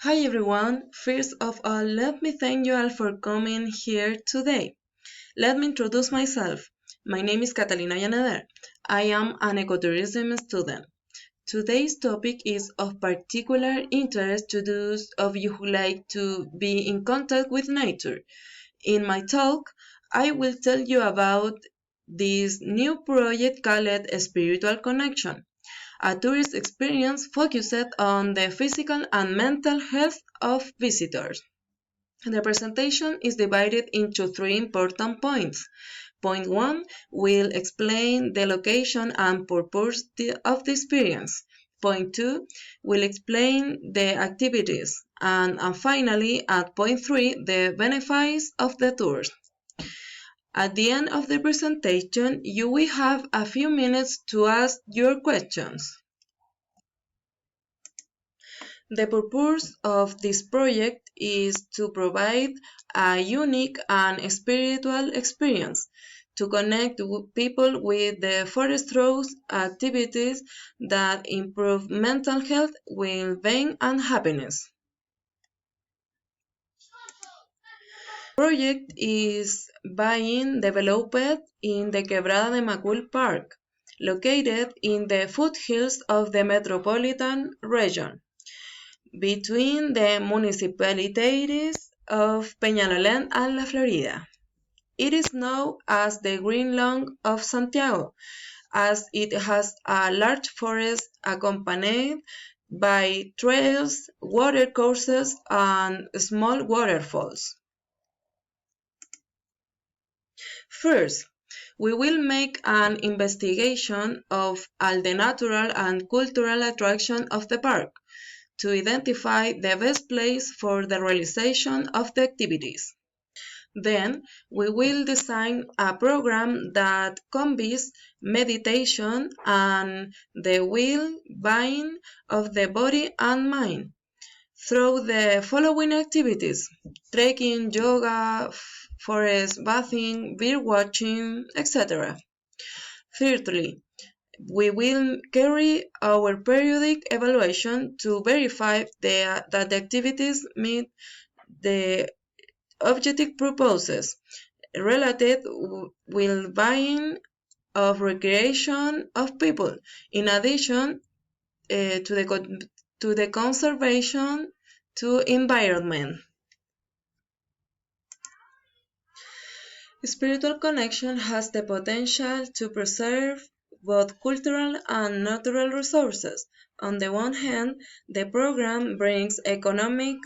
Hi everyone, first of all let me thank you all for coming here today. Let me introduce myself. My name is Catalina Llanader. I am an ecotourism student. Today's topic is of particular interest to those of you who like to be in contact with nature. In my talk, I will tell you about this new project called Spiritual Connection, a tourist experience focused on the physical and mental health of visitors. The presentation is divided into three important points. Point 1 will explain the location and purpose of the experience. Point 2 will explain the activities. And finally, at point 3, the benefits of the tours. At the end of the presentation, you will have a few minutes to ask your questions. The purpose of this project is to provide a unique and spiritual experience, to connect people with the forest rose activities that improve mental health, well-being, and happiness. The project is being developed in the Quebrada de Macul Park, located in the foothills of the metropolitan region, between the municipalities of Peñalolén and La Florida. It is known as the Green Lung of Santiago, as it has a large forest accompanied by trails, watercourses, and small waterfalls. First, we will make an investigation of all the natural and cultural attraction of the park, to identify the best place for the realization of the activities. Then, we will design a program that combines meditation and the well-being of the body and mind through the following activities: trekking, yoga, forest bathing, bird watching, etc. Thirdly, we will carry our periodic evaluation to verify that the activities meet the objective purposes related with buying of recreation of people, in addition to the conservation to environment. Spiritual connection has the potential to preserve both cultural and natural resources. On the one hand, the program brings economic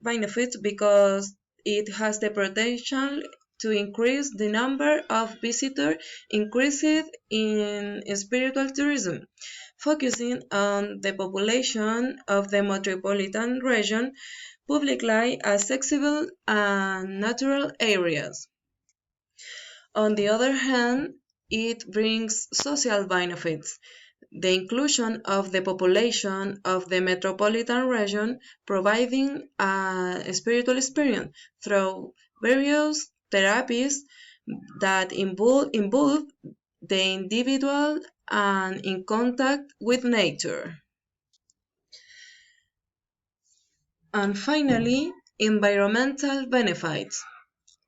benefits because it has the potential to increase the number of visitors increased in spiritual tourism, focusing on the population of the metropolitan region, publicly accessible and natural areas. On the other hand, it brings social benefits. The inclusion of the population of the metropolitan region, providing a spiritual experience through various therapies that involve the individual and in contact with nature. And finally, environmental benefits,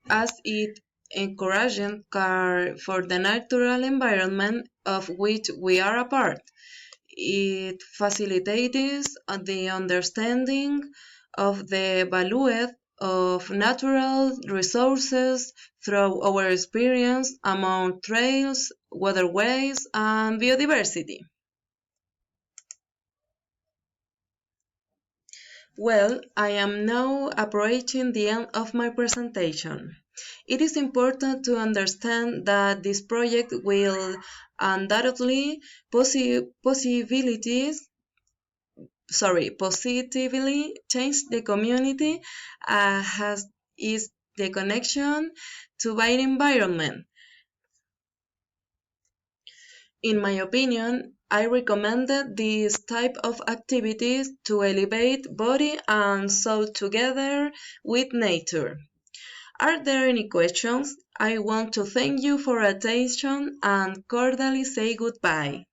as it encourages care for the natural environment of which we are a part. It facilitates the understanding of the value of natural resources through our experience among trails, waterways, and biodiversity. Well, I am now approaching the end of my presentation. It is important to understand that this project will undoubtedly positively change the community, as is the connection to the environment. In my opinion, I recommended this type of activities to elevate body and soul together with nature. Are there any questions? I want to thank you for attention and cordially say goodbye.